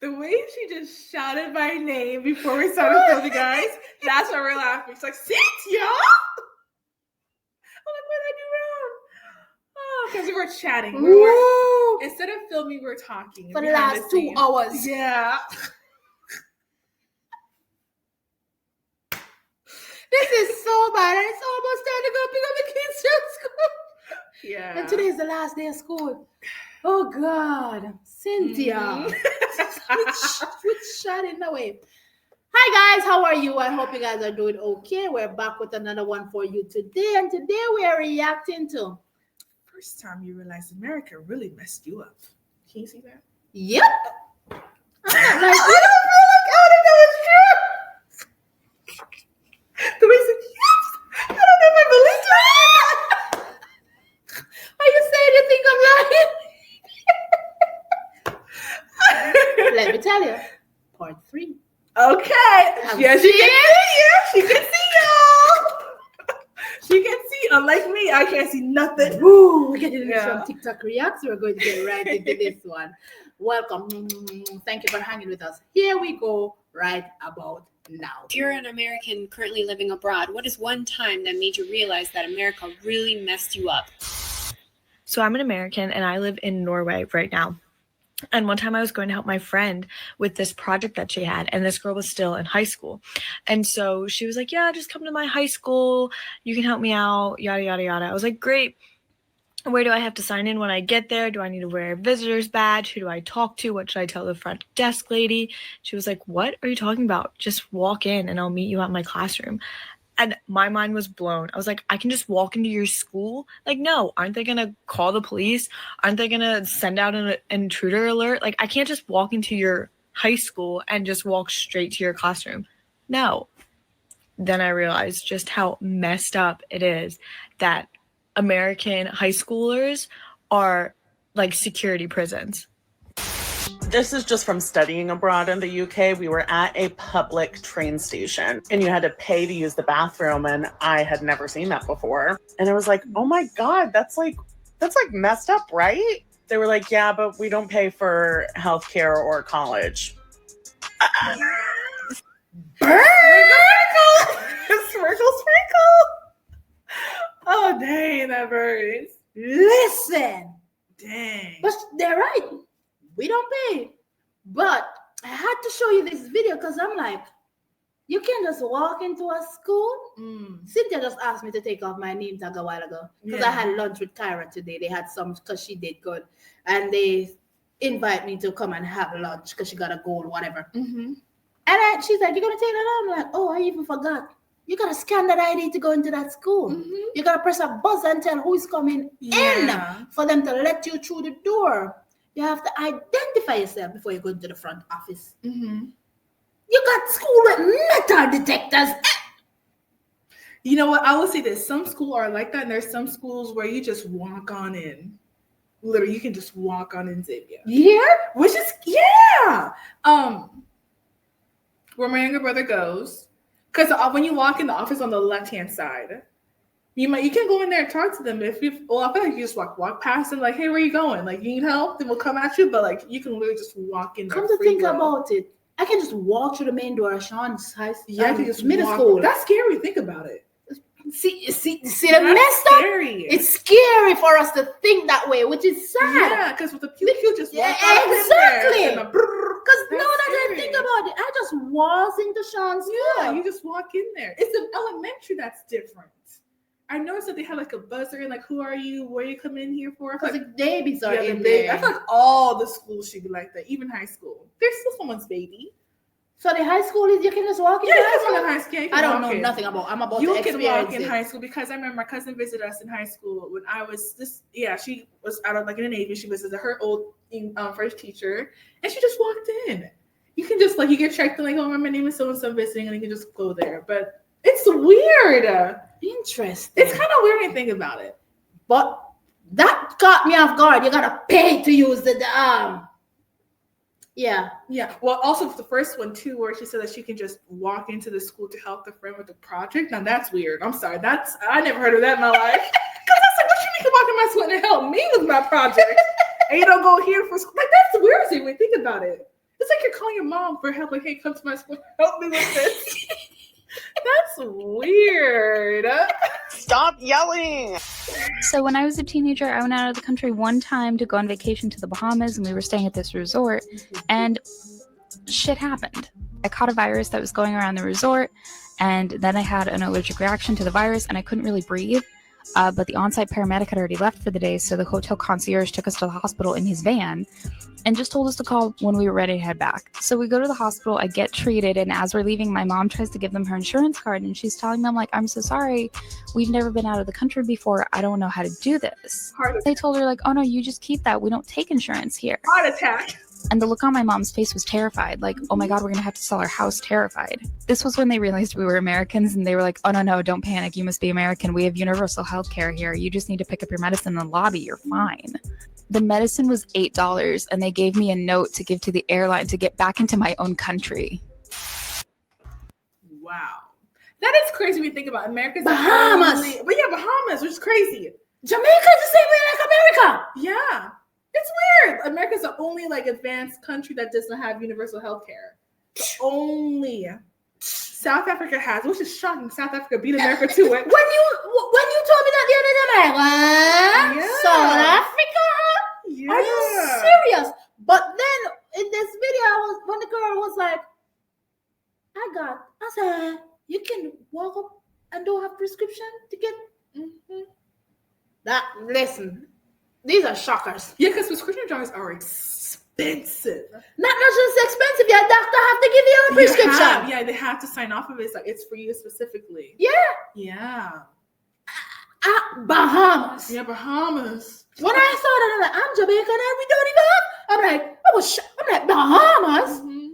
The way she just shouted my name before we started filming, guys, that's why we're laughing. She's like, Cynthia! I'm like, what did I do wrong? Oh, because we were chatting. Instead of filming, we were talking. For the last 2 hours. Yeah. This is so bad. And it's almost time to go pick up the kids from school. Yeah. And today is the last day of school. Oh, God. Cynthia. Switch shot in the way. Hi, guys. How are you? I hope you guys are doing okay. We're back with another one for you today. And today we are reacting to... First time you realized America really messed you up. Can you see that? Yep. I'm not like, I don't feel like I don't know it's true. The reason, yes, I don't know if I believe that. Are you saying you think I'm lying? Let me tell you. Part 3. Okay. Yes, she can see you. She can see y'all. She can see. Unlike me, I can't see nothing. Ooh, we're getting this from TikTok Reacts. We're going to get right into this one. Welcome. Thank you for hanging with us. Here we go right about now. If you're an American currently living abroad, what is one time that made you realize that America really messed you up? So I'm an American and I live in Norway right now. And one time I was going to help my friend with this project that she had, and this girl was still in high school. And so she was like, yeah, just come to my high school. You can help me out, yada, yada, yada. I was like, great. Where do I have to sign in when I get there? Do I need to wear a visitor's badge? Who do I talk to? What should I tell the front desk lady? She was like, what are you talking about? Just walk in and I'll meet you at my classroom. And my mind was blown. I was like, I can just walk into your school? Like, no, aren't they going to call the police? Aren't they going to send out an intruder alert? Like, I can't just walk into your high school and just walk straight to your classroom. No. Then I realized just how messed up it is that American high schoolers are like security prisons. This is just from studying abroad in the UK. We were at a public train station and you had to pay to use the bathroom, and I had never seen that before. And I was like, oh my God, that's like messed up, right? They were like, yeah, but we don't pay for healthcare or college. Sprinkle. Oh, dang, that burns. Listen. Dang. But they're right. We don't pay. But I had to show you this video because I'm like, you can't just walk into a school. Cynthia just asked me to take off my name tag a while ago because I had lunch with Kyra today. They had some because she did good. And they invite me to come and have lunch because she got a goal, whatever. And she's like, you're going to take that out? I'm like, oh, I even forgot. You got to scan that ID to go into that school. You got to press a buzzer and tell who's coming in for them to let you through the door. You have to identify yourself before you go into the front office. You got school with metal detectors. You know what? I will say this. Some schools are like that, and there's some schools where you just walk on in. Literally, you can just walk on in Xavier. Yeah? Which is, where my younger brother goes. Because when you walk in the office on the left-hand side, you can go in there and talk to them. I feel like you just walk past them like, hey, where you going? Like, you need help? They will come at you, but like you can literally just walk in there. Come to think about it, I can just walk through the main door of Sean's high school. Yeah, I can just middle school. That's scary. Think about it. See the messed up. It's scary for us to think that way, which is sad. Yeah, because with the puke, you just walk exactly. Because now that I think about it, I just walked into Sean's school. Yeah, you just walk in there. It's an elementary that's different. I noticed that they had like a buzzer and like, who are you? Where you come in here for? Because like, the babies are in there. I feel like all the schools should be like that, even high school. There's still someone's baby. So the high school is you can just walk in. Yeah, you can walk in high school. I don't know nothing about. I'm about you to can experience walk in high school because I remember my cousin visited us in high school when I was she was out of like in the Navy. She visited her old French teacher, and she just walked in. You can just like you get checked in like, oh, my name is so and so visiting, and you can just go there. But it's weird. Interesting. It's kind of weird when you think about it. But that caught me off guard. You gotta pay to use the Yeah. Well, also the first one too, where she said that she can just walk into the school to help the friend with the project. Now that's weird. I'm sorry. I never heard of that in my life. Because I said, what you mean you walk in my school and help me with my project? And you don't go here for school. Like that's the weirdest thing when you think about it. It's like you're calling your mom for help. Like, hey, come to my school, help me with this. That's weird. Stop yelling. So when I was a teenager, I went out of the country one time to go on vacation to the Bahamas, and we were staying at this resort, and shit happened. I caught a virus that was going around the resort, and then I had an allergic reaction to the virus, and I couldn't really breathe. But the on-site paramedic had already left for the day, so the hotel concierge took us to the hospital in his van and just told us to call when we were ready to head back. So we go to the hospital, I get treated, and as we're leaving, my mom tries to give them her insurance card, and she's telling them, like, I'm so sorry, we've never been out of the country before, I don't know how to do this. They told her, like, oh no, you just keep that, we don't take insurance here. Heart attack. And the look on my mom's face was terrified, like, oh my God, we're gonna have to sell our house, terrified. This was when they realized we were Americans, and they were like, oh no, don't panic, you must be American, we have universal health care here, you just need to pick up your medicine in the lobby, you're fine. The medicine was $8, and they gave me a note to give to the airline to get back into my own country. Wow. That is crazy when you think about America's Bahamas. But yeah, Bahamas, which is crazy. Jamaica's the same way like America. Yeah. It's weird. America's the only like advanced country that doesn't have universal health care. Only. South Africa has, which is shocking. South Africa beat America to it. When you told me that the other day, I'm like, what? Yeah. South Africa? Yeah. Are you serious? But then in this video, when the girl was like, I said, you can walk up and don't have prescription to get that. Listen, these are shockers. Yeah, because prescription drugs are expensive. Not just expensive. Your doctor have to give you a prescription. They have to sign off of it. It's like it's for you specifically. Yeah. Yeah. Bahamas. Yeah, Bahamas. When I saw that, I'm like, I'm Jamaican and we don't even have. I'm like, Bahamas. Mm-hmm.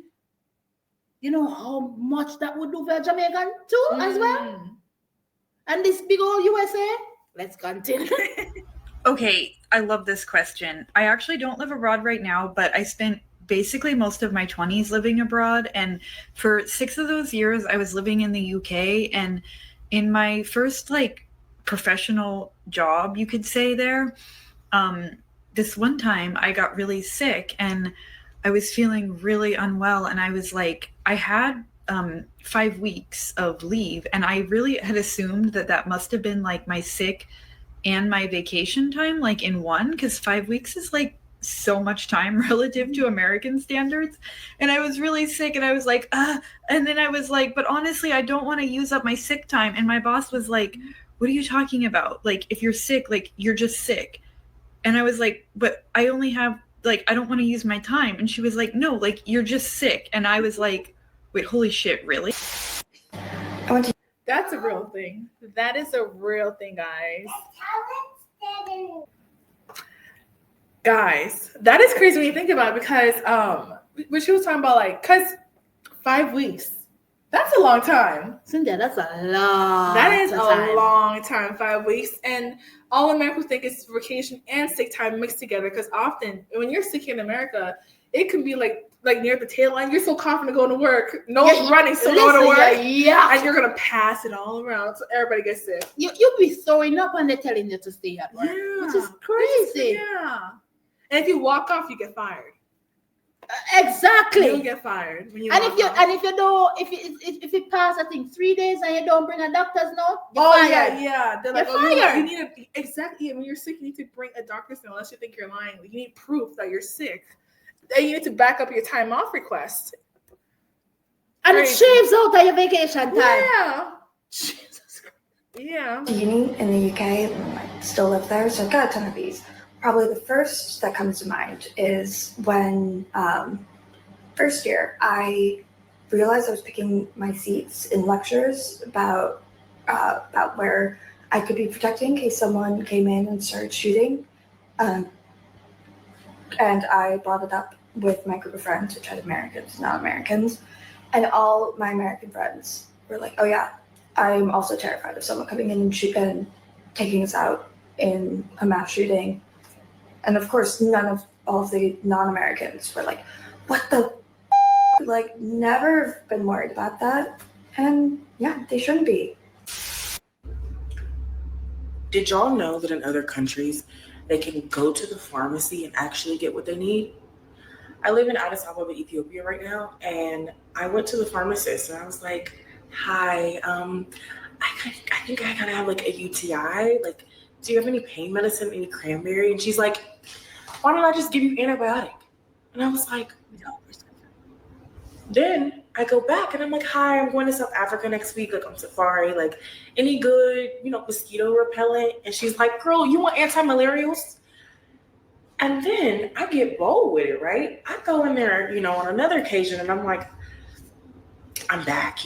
You know how much that would do for Jamaican too, as well? And this big old USA. Let's continue. Okay, I love this question. I actually don't live abroad right now, but I spent basically most of my 20s living abroad. And for 6 of those years, I was living in the UK. And in my first professional job, you could say there, this one time I got really sick and I was feeling really unwell. And I was like, I had 5 weeks of leave. And I really had assumed that must have been like my sick and my vacation time in one, because 5 weeks is so much time relative to American standards. And I was really sick and I was like, and then I was like, but honestly, I don't want to use up my sick time. And my boss was like, what are you talking about? If you're sick, you're just sick. And I was like, but I only have I don't want to use my time. And she was like, no, you're just sick. And I was like, wait, holy shit, really? That's a real thing. That is a real thing, guys. Guys, that is crazy when you think about it, because when she was talking about because 5 weeks, that's a long time. Cynthia, that's a long That is time. a long time, 5 weeks. And all Americans think is vacation and sick time mixed together, because often when you're sick in America, it can be like near the tail end. You're so confident going to work. No one's running, so going to work. Yeah. And you're going to pass it all around. So everybody gets sick. You'll be throwing up and they're telling you to stay at work. Yeah. Which is crazy. Yeah. And if you walk off, you get fired. Exactly. You get fired when you and walk if you off. and if you don't, if it pass, I think 3 days and you don't bring a doctor's note, you're Oh fired. yeah. They're You're like, you fired. need exactly. When you're sick, you need to bring a doctor's note unless you think you're lying. You need proof that you're sick. Then you need to back up your time off request. And it Crazy. shaves out of your vacation time. Yeah. Jesus Christ. Yeah. Uni in the UK, and I still live there, so I've got a ton of these. Probably the first that comes to mind is when first year I realized I was picking my seats in lectures about where I could be protecting in case someone came in and started shooting. And I brought it up with my group of friends, which had Americans, not Americans. And all my American friends were like, oh yeah, I'm also terrified of someone coming in and taking us out in a mass shooting. And of course, all of the non-Americans were like, what the never been worried about that. And yeah, they shouldn't be. Did y'all know that in other countries, they can go to the pharmacy and actually get what they need? I live in Addis Ababa, Ethiopia right now, and I went to the pharmacist and I was like, "Hi, I think I kind of have like a UTI. Like, do you have any pain medicine, any cranberry?" And she's like, "Why don't I just give you antibiotic?" And I was like, "No." Then I go back and I'm like, "Hi, I'm going to South Africa next week, like on safari. Like, any good, mosquito repellent?" And she's like, "Girl, you want anti-malarials?" And then I get bold with it, right? I go in there, on another occasion, and I'm like, "I'm back,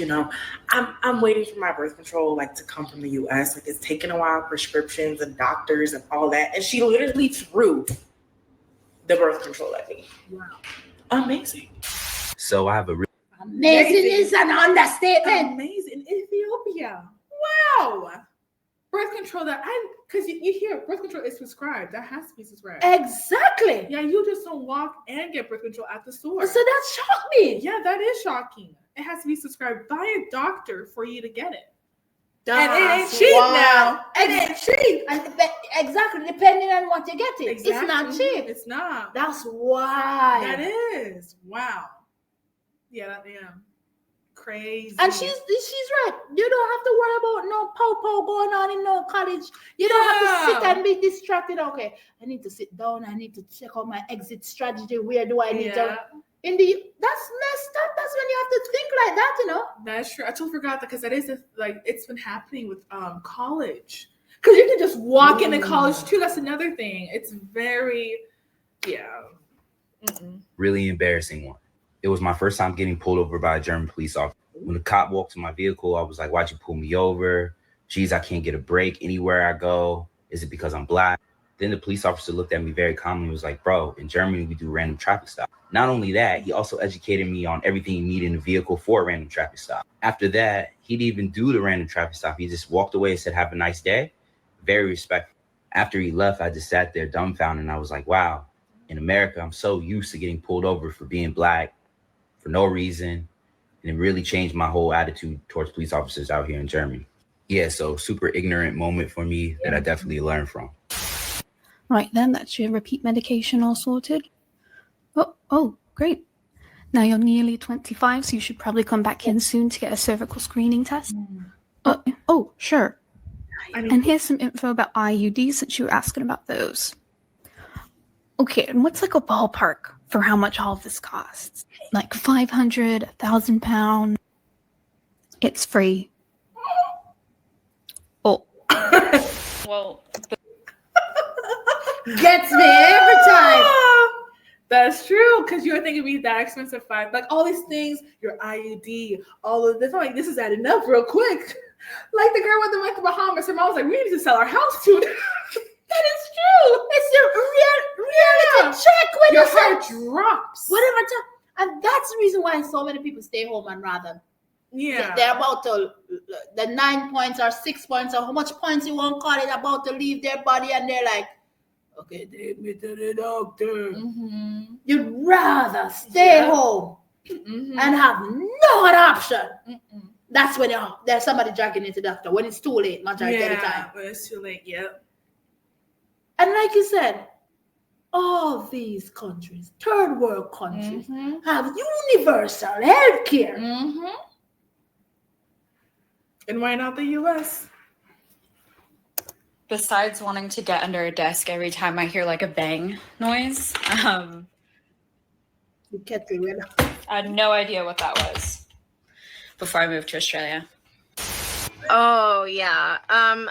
I'm waiting for my birth control, like, to come from the US. Like, it's taking a while, prescriptions and doctors and all that." And she literally threw the birth control at me. Wow. Amazing. So I have a Amazing is an understatement. Amazing. Ethiopia. Wow. Birth control because you hear birth control is prescribed. That has to be prescribed. Exactly. Yeah, you just don't walk and get birth control at the store. So that shocked me. Yeah, that is shocking. It has to be prescribed by a doctor for you to get it. That's and it ain't cheap now. It ain't cheap. Exactly, depending on what you get it. Exactly. It's not cheap. It's not. That's why. That is. Wow. Yeah, crazy. And she's right. You don't have to worry about no pow going on in no college. You don't have to sit and be distracted. Okay, I need to sit down. I need to check out my exit strategy. Where do I need to? That's messed up. That's when you have to think like that, That's true. I totally forgot that because that is it's been happening with college. Because you can just walk into college too. That's another thing. It's very, really embarrassing one. It was my first time getting pulled over by a German police officer. When the cop walked to my vehicle, I was like, "Why'd you pull me over? Geez, I can't get a break anywhere I go. Is it because I'm black?" Then the police officer looked at me very calmly and was like, "Bro, in Germany, we do random traffic stops." Not only that, he also educated me on everything you need in the vehicle for a random traffic stop. After that, he didn't even do the random traffic stop. He just walked away and said, "Have a nice day." Very respectful. After he left, I just sat there dumbfounded and I was like, wow, in America, I'm so used to getting pulled over for being black for no reason. And it really changed my whole attitude towards police officers out here in Germany. Yeah, so super ignorant moment for me that I definitely learned from. Right then, that's your repeat medication all sorted. Oh, great. Now you're nearly 25, so you should probably come back in soon to get a cervical screening test. Oh, sure. And here's some info about IUDs since you were asking about those. Okay, and what's like a ballpark for how much all of this costs? Like 500, 1,000 pounds. It's free. Oh. Well, gets me every time. That's true, because you would think it'd be that expensive. Like all these things, your IUD, all of this. I'm like, this is adding up real quick. Like the girl went to the Bahamas, her mom was like, "We need to sell our house too." That is true. It's a reality check when your heart drops. Whatever time. And that's the reason why so many people stay home and rather. Yeah. They're about to, the 9 points or 6 points or how much points you want to call it, about to leave their body, and they're like, "Okay, take me to the doctor." Mm-hmm. You'd rather stay home and have no other option. Mm-mm. That's when there's somebody dragging you to the doctor when it's too late, majority of the time. When it's too late, yep. And like you said, all these countries, third world countries, have universal health care. Mm-hmm. And why not the US? Besides wanting to get under a desk every time I hear like a bang noise, I had no idea what that was before I moved to Australia. Oh, yeah. I'm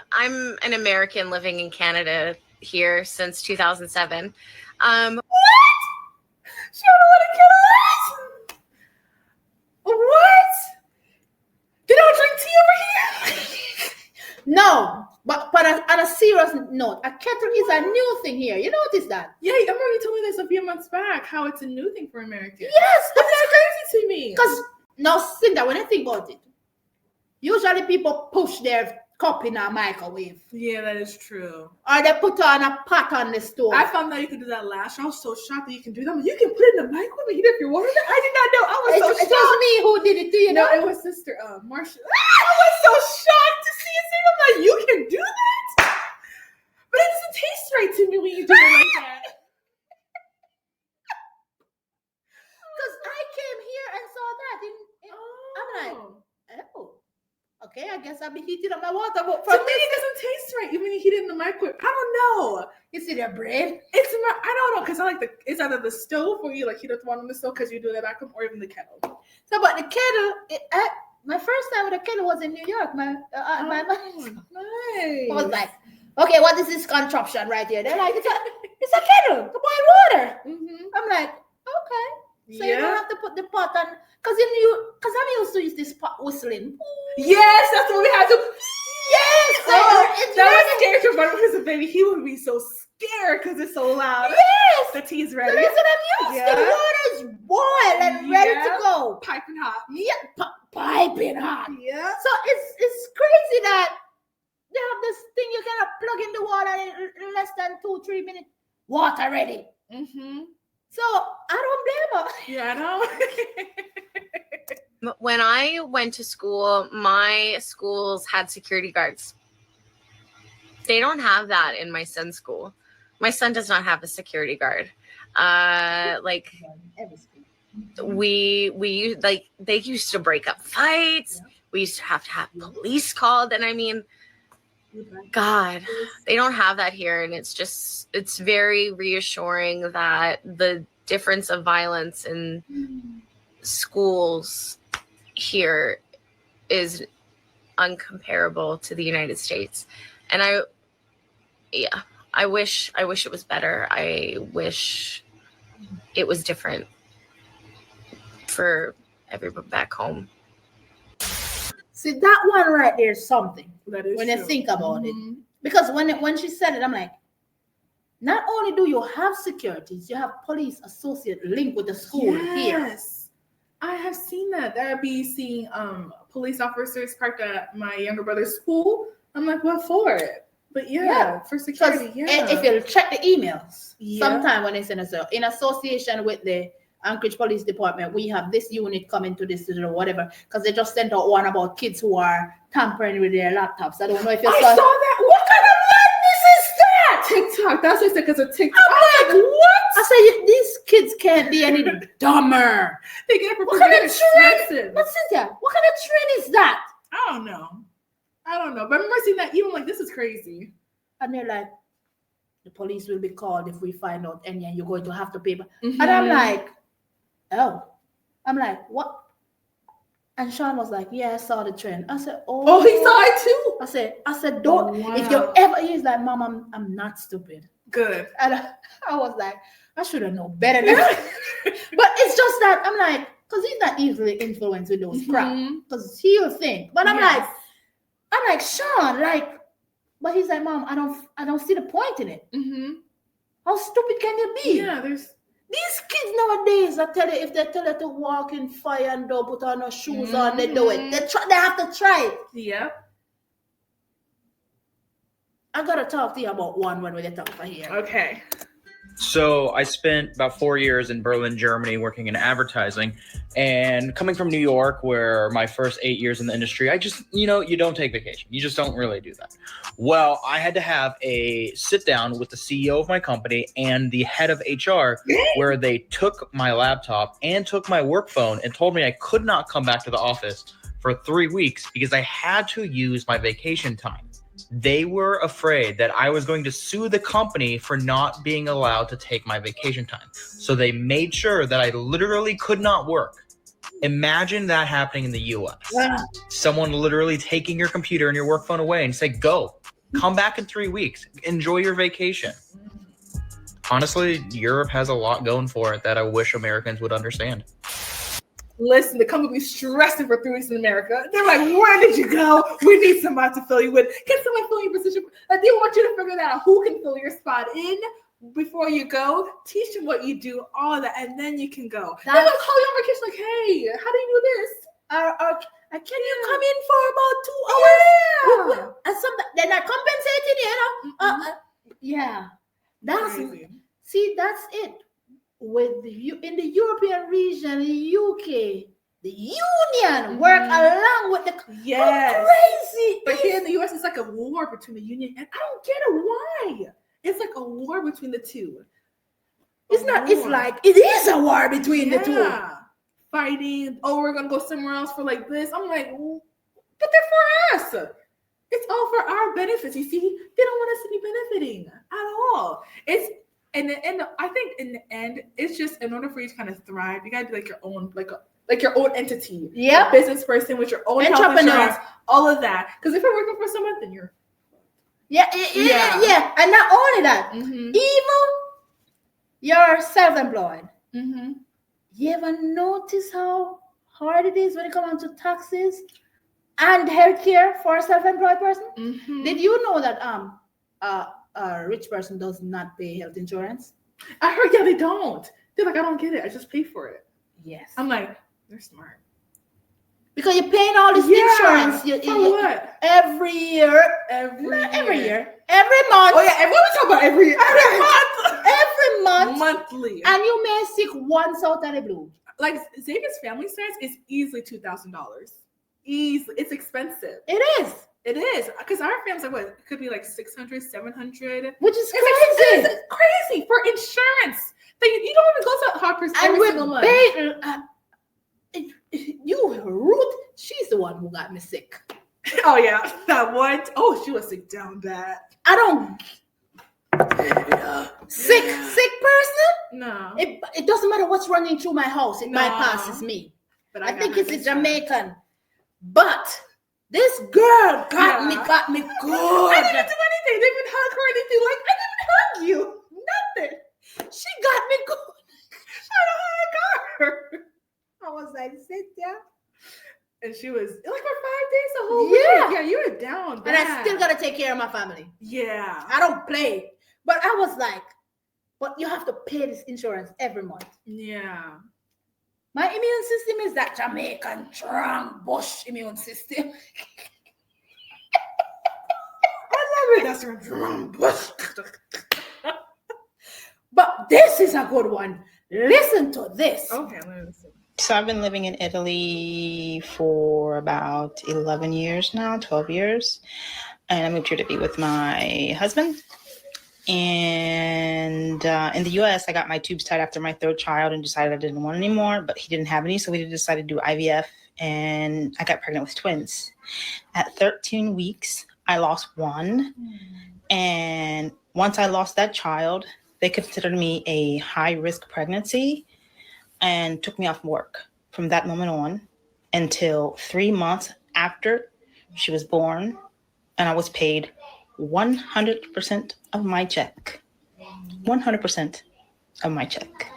an American living in Canada here since 2007. What? She don't want to kill us? What? They don't drink tea over here? No. But on a serious note, a kettle is a new thing here. You notice that? Yeah, I remember you told me this a few months back, how it's a new thing for Americans. Yes. That's crazy to me. Because now, Cinda, when I think about it, usually people push their cup in a microwave. Yeah, that is true. Or they put on a pot on the stove. I found out you could do that last year. I was so shocked that you can do that. You can put it in the microwave and heat up your water. I did not know. I was so shocked. It was me who did it to you. No, it was Sister Marsha. I was so shocked to see it. I'm like, you can do that? But it doesn't taste right to me when you do it like that. guess I'll be heating up my water. But To me, it doesn't taste right. Even when you heat it in the microwave, I don't know. It's in your bread. It's not. I don't know because I like it's either the stove or you like heat up the water on the stove because you do that back home, or even the kettle. So, but the kettle, my first time with a kettle was in New York. My Nice. I was like, okay, what is this contraption right here? They're like, it's a kettle to boil water. Mm-hmm. I'm like, okay. So you don't have to put the pot on, because I'm used to use this pot whistling. Yes, that's what we had to. Yes, That was scary because when he was a baby, he would be so scared because it's so loud. Yes, the tea's so ready. that's what I'm used to. The water's boiled and ready to go, piping hot. Yeah, piping hot. Yeah. So it's crazy that they have this thing you cannot plug in the water in less than 2-3 minutes. Water ready. Mm-hmm. So I don't blame her. Yeah, I know. When I went to school, my schools had security guards. They don't have that in my son's school. My son does not have a security guard. They used to break up fights. We used to have police called, and I mean, God, they don't have that here, and it's very reassuring that the difference of violence in schools here is uncomparable to the United States. And I wish it was better. I wish it was different for everyone back home. See, that one right there is something That is when true. you think about it. Because when she said it, I'm like, not only do you have securities, you have police associate linked with the school here. Yes, I have seen that. I'd be seeing police officers parked at my younger brother's school. I'm like, what for? But for security. Yeah. If you check the emails, Yeah. sometime when they send us in association with the Anchorage Police Department, we have this unit coming to this or whatever, because they just sent out one about kids who are tampering with their laptops. I don't know if you I saw that. What kind of madness is that? TikTok. That's what I said because of TikTok. I'm like, what? I say these kids can't be any dumber. They get it for What kind of expensive. trend? But Cynthia, what kind of trend is that? I don't know. But I remember seeing that even like this is crazy. And they're like, the police will be called if we find out any, and you're going to have to pay. Mm-hmm. And I'm like, oh. I'm like, what? And Sean was like, yeah, I saw the trend. I said, oh. He saw it too. I said, don't. Wow. If you ever, he's like, Mom, I'm not stupid. Good. And I was like, I should have known better than that. But it's just that I'm like, because he's not easily influenced with those crap. Because he'll think. But I'm like, Sean, like, but he's like, Mom, I don't see the point in it. Mm-hmm. How stupid can you be? Yeah, there's these kids nowadays. I tell you, if they tell you to walk in fire and don't put on no shoes on, they do it. They have to try it. Yeah. I gotta talk to you about one when we get off of here. Okay. So I spent about 4 years in Berlin, Germany, working in advertising, and coming from New York, where my first 8 years in the industry, I just, you don't take vacation. You just don't really do that. Well, I had to have a sit down with the CEO of my company and the head of HR, where they took my laptop and took my work phone and told me I could not come back to the office for 3 weeks because I had to use my vacation time. They were afraid that I was going to sue the company for not being allowed to take my vacation time. So they made sure that I literally could not work. Imagine that happening in the US. Someone literally taking your computer and your work phone away and say, go, come back in 3 weeks, enjoy your vacation. Honestly, Europe has a lot going for it that I wish Americans would understand. Listen, the company be stressing for 3 weeks in America. They're like, where did you go? We need somebody to fill you with. Get someone fill your position. Like, they want you to figure out who can fill your spot in before you go. Teach them what you do, all that, and then you can go. They're like, call you on vacation, like, hey, how do you do this? Can you come in for about 2 hours? And they're not compensating, yeah. That's crazy. See, that's it. With in the European region, the UK, the union work along with the crazy. But here in the US, it's like a war between the union, and I don't get it. Why? It's like a war between the two. It's not. It's like it is a war between the two. Fighting. Oh, we're gonna go somewhere else for like this. I'm like, but they're for us. It's all for our benefits. You see, they don't want us to be benefiting at all. It's and I think in the end, it's just in order for you to kind of thrive, you gotta be like your own, like your own entity. Yeah, business person with your own health insurance, all of that. Because if you're working for someone, then you're yeah. And not only that, even you're self-employed. You ever notice how hard it is when it comes to taxes and healthcare for a self-employed person? Did you know that a rich person does not pay health insurance? I heard, yeah, they don't. They're like, I don't get it. I just pay for it. Yes. I'm like, they're smart. Because you're paying all this insurance what? Every year. Every month. Oh yeah, and what we talk about every year? Every month. Every month. Monthly. And you may sick once out of the blue. Like Xavier's family insurance is easily $2,000. Easily. It's expensive. It is. It is. Because our family's like, what? It could be like 600, 700. Which is crazy. It's crazy for insurance. You don't even go to doctors every single month. You, Ruth, she's the one who got me sick. Oh yeah, that one. Oh, she was sick down bad. I don't. Sick person? No. It doesn't matter what's running through my house. It bypasses me. But I think it's a Jamaican. But this girl got me good. I didn't do anything. They didn't hug her or anything. Like, I didn't hug you. Nothing. She got me good. I don't hug her. I was like, sit down. And she was like for 5 days, the whole week. Yeah, you were down bad. And I still gotta take care of my family. Yeah. I don't play. But I was like, but you have to pay this insurance every month. Yeah. My immune system is that Jamaican strong bush immune system. I love it. That's your strong bush. But this is a good one. Listen to this. Okay, let me listen. So I've been living in Italy for about 11 years now, 12 years. And I moved here to be with my husband. And in the US, I got my tubes tied after my third child and decided I didn't want any more, but he didn't have any. So we decided to do IVF and I got pregnant with twins. At 13 weeks, I lost one. And once I lost that child, they considered me a high-risk pregnancy and took me off work from that moment on until 3 months after she was born, and I was paid 100% of my check. 100% of my check.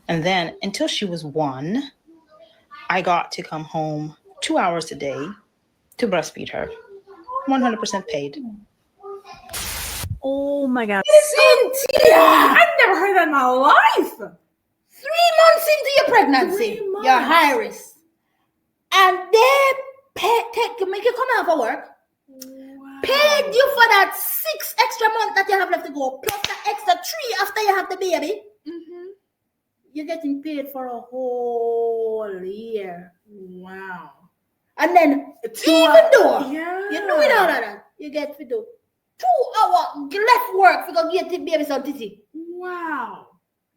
And then until she was 1, I got to come home 2 hours a day to breastfeed her. 100% paid. Oh my God. Cynthia! I've never heard that in my life. 3 months into your pregnancy, you're high risk. And they make you come out for work. Wow. Paid you for that 6 extra months that you have left to go, plus the extra 3 after you have the baby. You're getting paid for a whole year. Wow. And then, even though you're doing all of that, you get to do 2 hours left work for go get the baby some titty. Wow.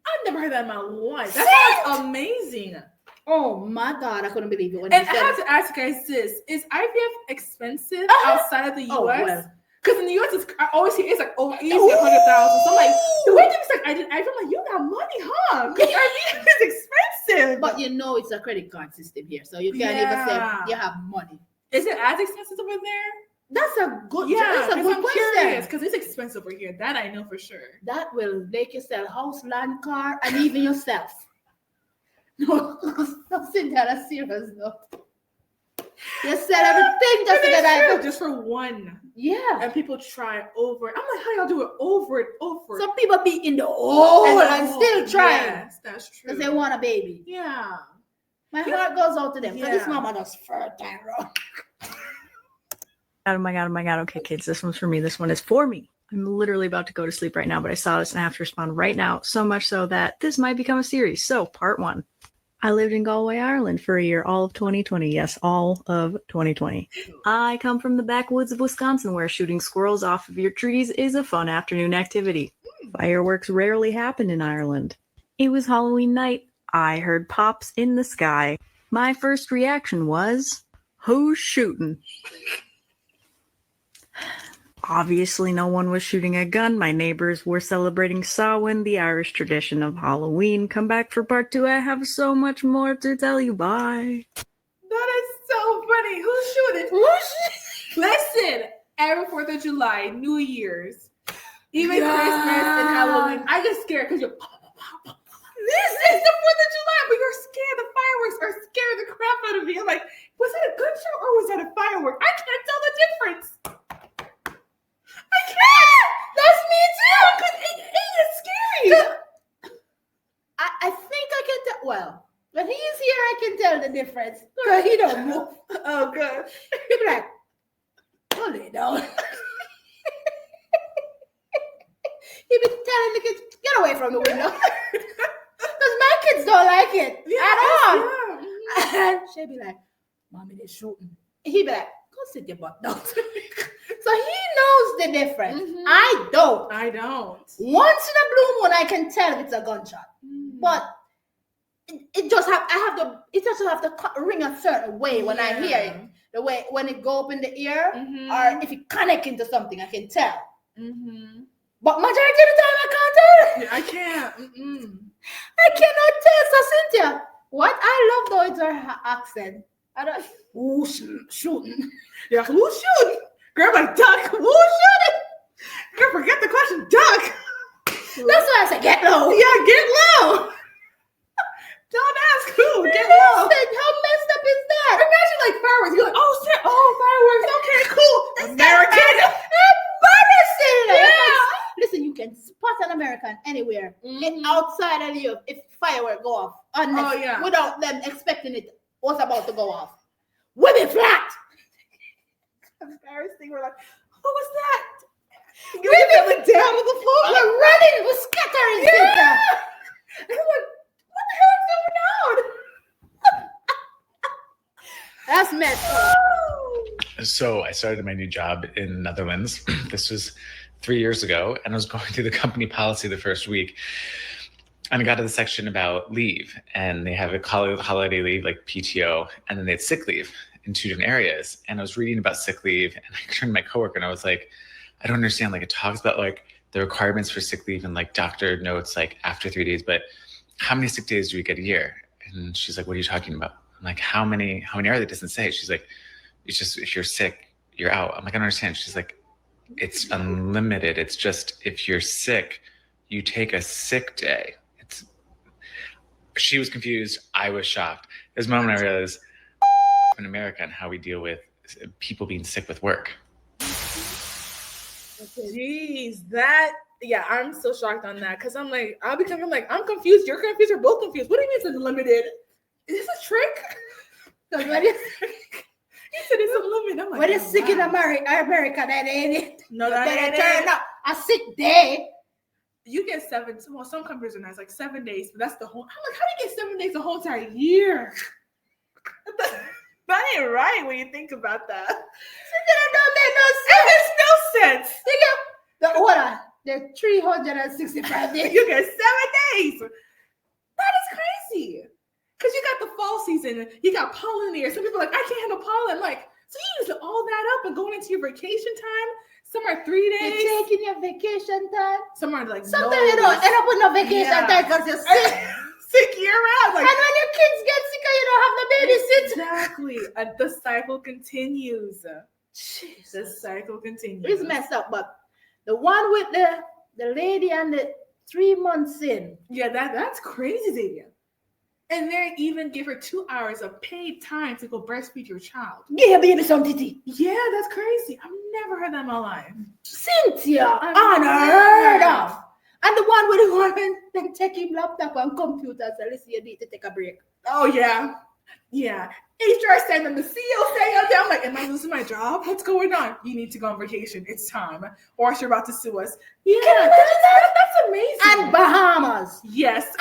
I've never heard that in my life. That sounds amazing. Oh my God, I couldn't believe it. And I have to ask you guys this. Is IVF expensive outside of the US? Because in the US, I always hear it's like, oh, easy, 100,000. So I'm like, the way things like, I feel like you got money, huh? Because IVF is expensive. But you know it's a credit card system here. So you can't even say you have money. Is it as expensive over there? That's a good that's a good I'm question. Because it's expensive over here. That I know for sure. That will make you sell house, land, car, and even yourself. No, Cynthia, that's serious though. You sell everything just to get just for one. Yeah. And people try over. I'm like, how y'all do it over and over? Some people be in the hole and still trying. Yes, that's true. Because they want a baby. Yeah. My heart goes out to them. So this mama does fertile. Oh my God. Oh my God. Okay, kids, this one's for me. This one is for me. I'm literally about to go to sleep right now, but I saw this and I have to respond right now. So much so that this might become a series. So part 1. I lived in Galway, Ireland for a year, all of 2020. Yes, all of 2020. I come from the backwoods of Wisconsin, where shooting squirrels off of your trees is a fun afternoon activity. Fireworks rarely happen in Ireland. It was Halloween night. I heard pops in the sky. My first reaction was, Who's shooting? Obviously, no one was shooting a gun. My neighbors were celebrating Samhain, the Irish tradition of Halloween. Come back for part 2. I have so much more to tell you. Bye. That is so funny. Who's shooting? Listen, every 4th of July, New Year's, even Christmas and Halloween, I get scared because you're. This is the 4th of July, but you're scared. The fireworks are scaring the crap out of me. I'm like, was that a gunshot or was that a firework? I can't tell the difference. I can't. That's me too. It is scary. I think I can tell. Well, when he's here, I can tell the difference. Girl, he don't move. Oh, good. He'll be like, "Hold it down." He'll be telling the kids, "Get away from the window." Because my kids don't like it at all. Yeah. And she'll be like, "Mommy, they're shooting." He'll be like, "Go sit your butt down." So he knows the difference. Mm-hmm. I don't. Once in a blue moon, I can tell if it's a gunshot. But it just have to ring a certain way when I hear it. The way when it go up in the ear, or if it connect into something, I can tell. Mm-hmm. But majority of the time, I can't tell. I can't. I cannot tell. So Cynthia, what I love though is her accent. I don't. Who's shooting? Yeah, who's shooting? Girl, like duck. Who's shooting? Girl, forget the question. Duck. That's why I said get low. Yeah, get low. Don't ask who. Get low. How messed up is that? Imagine like fireworks. You're like, oh, fireworks. Okay, cool. American. Yeah. Listen, you can spot an American anywhere outside of you if fireworks go off. Without them expecting it was about to go off. Women flat. Embarrassing. We're like, what was that? Women down on the floor. We're running. We're scattering. Yeah. And I'm like, what the hell is going on? That's messed up. So I started my new job in the Netherlands. This was 3 years ago, and I was going through the company policy the first week. And I got to the section about leave, and they have a holiday leave, like PTO, and then they had sick leave in 2 different areas. And I was reading about sick leave, and I turned to my coworker, and I was like, I don't understand. Like, it talks about like the requirements for sick leave and like doctor notes, like after 3 days, but how many sick days do we get a year? And she's like, what are you talking about? I'm like, how many are they? It doesn't say. She's like, it's just, if you're sick, you're out. I'm like, I don't understand. She's like, it's unlimited. It's just, if you're sick, you take a sick day. She was confused. I was shocked. There's a moment I realized in America and how we deal with people being sick with work. Jeez, I'm so shocked on that because I'm like, I'm confused. You're confused. We're both confused. What do you mean it's unlimited? Is this a trick? He said it's unlimited. I'm like, when it's sick in America, that ain't it. No, that ain't turn up a sick day. You get 7. Well, some companies are nice, like 7 days, but that's the whole. I'm like, how do you get 7 days the whole entire year? That ain't right when you think about that. It makes no sense. There's 365 days. You get 7 days. That is crazy. Because you got the fall season, you got pollen there. Some people are like, I can't handle pollen. Like, so you use all that up and going into your vacation time. Some are 3 days. You're taking your vacation time. Some are like, sometimes you don't end up with no vacation time because you're sick. Sick year round. Like, and when your kids get sick, you don't have the babysit. Exactly. The cycle continues. Jeez. The cycle continues. It's messed up, but the one with the lady and the 3 months in. Yeah, that's crazy, Xavier. And they even give her 2 hours of paid time to go breastfeed your child. Yeah, baby, some titty. Yeah, that's crazy. I've never heard that in my life. Cynthia, unheard of. And the one with the woman, they take him laptop and computer and say, listen, you need to take a break. Oh, yeah. Yeah. HR sent them, the CEO saying out there, I'm like, am I losing my job? What's going on? You need to go on vacation. It's time. Or else you're about to sue us. Yeah, that's amazing. And Bahamas. Yes.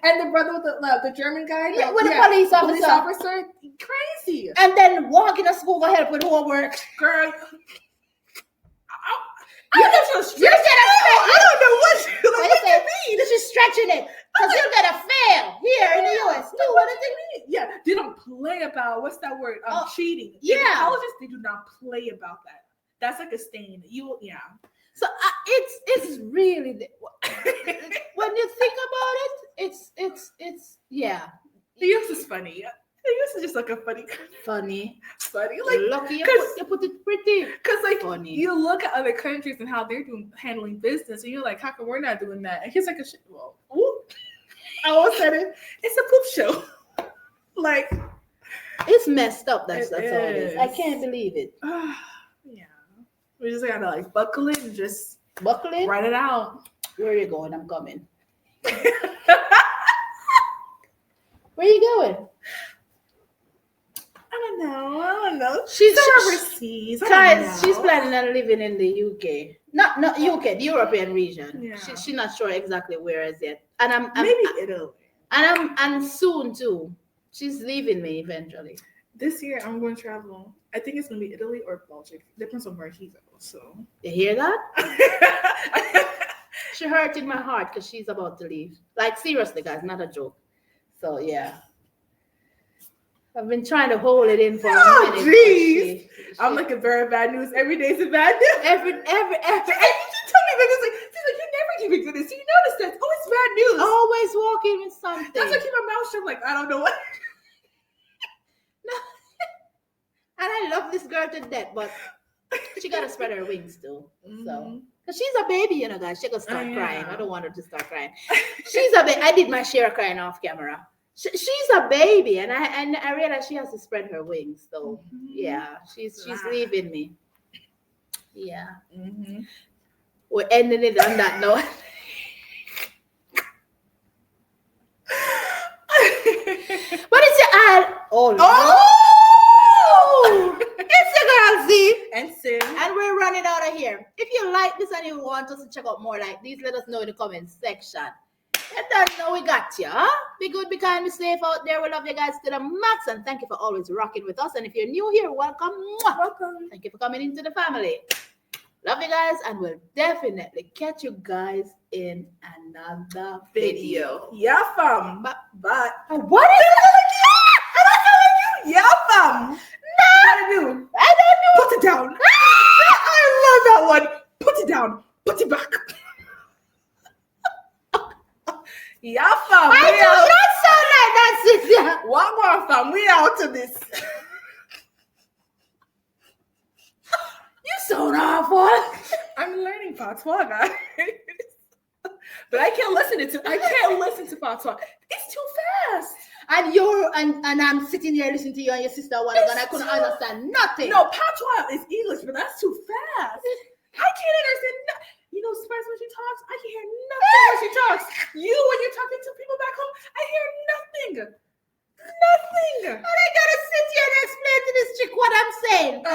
And the brother with the German guy? Yeah, with the police officer. Crazy. And then walking to school to help with homework. Girl. I don't know what you mean. She's stretching it. Because you're going to fail here in the U.S. No, what do they mean? Yeah, they don't play what's that word? Cheating. Yeah. In colleges, they do not play about that. That's like a stain. So it's really when you think about it, it's yeah. The use is funny. The use is just like a funny. Like lucky you put it pretty. Because like funny. You look at other countries and how they're handling business, and you're like, how come we're not doing that? And he's like, I almost said it. It's a poop show. Like it's messed up. That's all it is. is. I can't believe it. Yeah, we just gotta like buckle it and just buckle it, write it out. Where are you going? I'm coming. Where are you going? I don't know. She's overseas. Guys, she's planning on living in the UK. Not UK, the European region. Yeah. She's not sure exactly where as yet. And I'm maybe Italy. And soon too. She's leaving me eventually. This year I'm going to travel. I think it's gonna be Italy or Belgium. Depends on where he goes. So you hear that? She hurted my heart because she's about to leave. Like seriously, guys, not a joke. So yeah. I've been trying to hold it in for a minute. Jeez. I'm like a very bad news. Every day's a bad news. Every She told me like, you never give me to this. You notice that? Oh, it's bad news. Always walking with something. That's why I keep my mouth shut. Like I don't know what. No. And I love this girl to death, but she gotta spread her wings too. So, cause she's a baby, you know, guys. She gonna start crying. I don't want her to start crying. She's a baby. I did my share of crying off camera. She's a baby, and I realize she has to spread her wings. So yeah, she's leaving me. Yeah, we're ending it on that note. What is your ad? It's your girl Xee and Cyn, and we're running out of here. If you like this and you want us to check out more like these, let us know in the comments section. And that's how we got you, huh? Be good, be kind, be safe out there. We love you guys to the max, and thank you for always rocking with us. And if you're new here, welcome. Welcome. Thank you for coming into the family. Love you guys, and we'll definitely catch you guys in another video. Yeah, fam. Bye. What is it? I'm not telling you. Yeah, fam. No. I don't know. Put it down. I love that one. Put it down. Put it back. Yeah, fam. I do not sound like that, Cynthia. One more, fam. We out of this. You sound awful. I'm learning patois, guys. But I can't listen to patois. It's too fast. And I'm sitting here listening to you and your sister one and I couldn't understand nothing. No, patois is English, but that's too fast. I can't understand nothing. You know, Spice, when she talks, I can hear nothing when she talks. You, when you're talking to people back home, I hear nothing. Nothing. And I gotta sit here and explain to this chick what I'm saying.